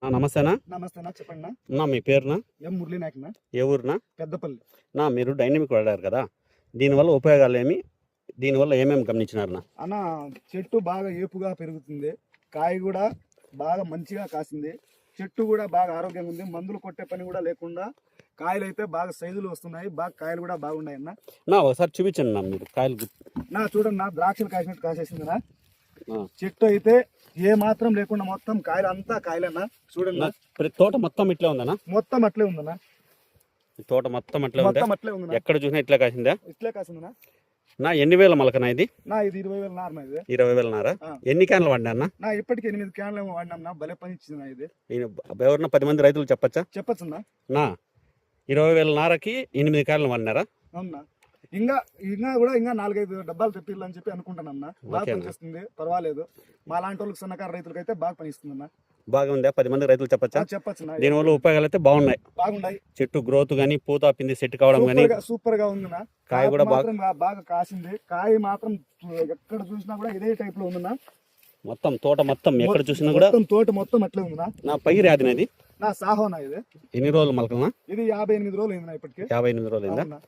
నమస్తేనా. నమస్తేనా, చెప్పండి నా మీ పేరునా? ఎం మురళీ నాయక్ ఏ ఊరునా? పెద్దపల్లి. మీరు డైనమిక్ వాడారు కదా, దీనివల్ల ఉపయోగాలు ఏమి, దీనివల్ల ఏమేమి గమనించినారు? అన్న, చెట్టు బాగా ఏపుగా పెరుగుతుంది, కాయ కూడా బాగా మంచిగా కాసింది, చెట్టు కూడా బాగా ఆరోగ్యంగా ఉంది, మందులు కొట్టే పని కూడా లేకుండా కాయలు అయితే బాగా సైజులు వస్తున్నాయి, బాగా కాయలు కూడా బాగున్నాయి అన్న. ఒకసారి చూపించండి మీరు కాయలు. చూడండి, ద్రాక్షలు కాసినట్టు కాసేసింది నా చెట్టు అయితే ఏ మాత్రం లేకుండా మొత్తం కాయలు అంతా కాయలన్నా. చూడండి, ప్రతి తోట మొత్తం ఇట్లే ఉందన్నా? మొత్తం అట్లే ఉందన్నా, తోట మొత్తం అట్లే ఉంది. ఎక్కడ చూసినా ఇట్లా కాసిందా? ఇట్లే కాసిందనా. ఎన్ని వేల మొలకనా ఇది? ఇది 20,000 నార. ఇది 20,000 నారా? ఎన్ని క్యాన్లు వాడినా అన్న? ఇప్పటికి 8 క్యాన్లు వాడినా. భలే పని ఇచ్చింది ఇది. ఎవరన్నా 10 మంది రైతులు చెప్పచ్చు నా 20,000 నారకి 8 క్యాన్లు వాడినారా? అవునా, ఇంకా కూడా 4-5 డబ్బాలు తెప్పిల్లని చెప్పి అనుకుంటానన్నా. బాగా పనిచేస్తుంది, పర్వాలేదు. మా లాంటి వాళ్ళకి సన్నకారు రైతులకి అయితే బాగా పనిస్తుంది అన్న. బాగా ఉందా? 10 మంది రైతులు చెప్పచ్చు. దీనివల్ల ఉపయోగాలు అయితే బాగున్నాయి. చెట్టు గ్రోత్ గానీ, పూత పిండి సెట్ కావడం గానీ సూపర్ గా ఉంది. కాయ కూడా బాగా కాసింది. కాయ మాత్రం ఎక్కడ చూసినా కూడా ఇదే టైప్ లో ఉందన్నా. మొత్తం తోట మొత్తం ఎక్కడ చూసినా కూడా తోట మొత్తం అట్లే ఉందా. నా పైరు యాదినది సాహోనా. ఇది ఎన్ని రోజులు మొలకలనా? ఇది 58 రోజులు అయిందా. ఇప్పటికి 58 రోజులు అయిందా?